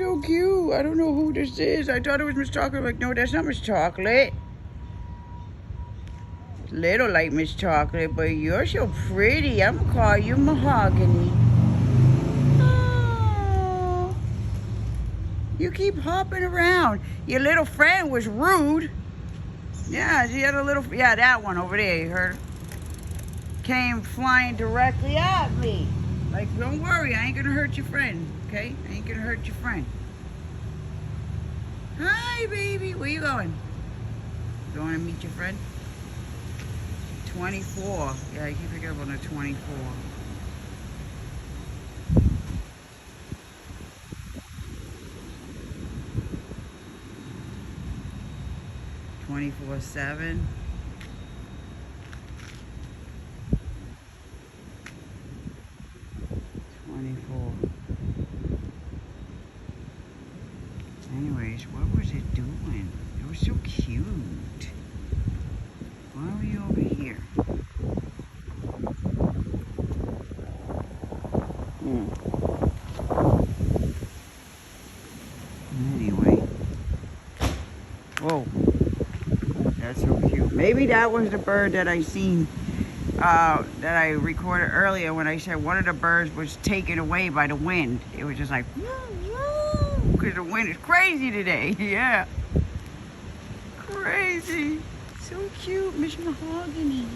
So cute. I don't know who this is. I thought it was Miss Chocolate. I'm like, no, that's not Miss Chocolate. Little like Miss Chocolate, but you're so pretty. I'm gonna call you Mahogany. Oh, you keep hopping around. Your little friend was rude. Yeah, she had a little, yeah, that one over there, you heard her? Came flying directly at me. Like, don't worry, I ain't gonna hurt your friend, okay? I ain't gonna hurt your friend. Hi, baby. Where you going? You want to meet your friend? 24. Yeah, I keep picking up on the 24. 24/7. Anyways, what was it doing? It was so cute. Why are we over here? Anyway. Whoa. That's so cute. Maybe that was the bird that I seen, that I recorded earlier when I said one of the birds was taken away by the wind. It was just like, because the wind is crazy today. Yeah. Crazy. So cute, Miss Mahogany.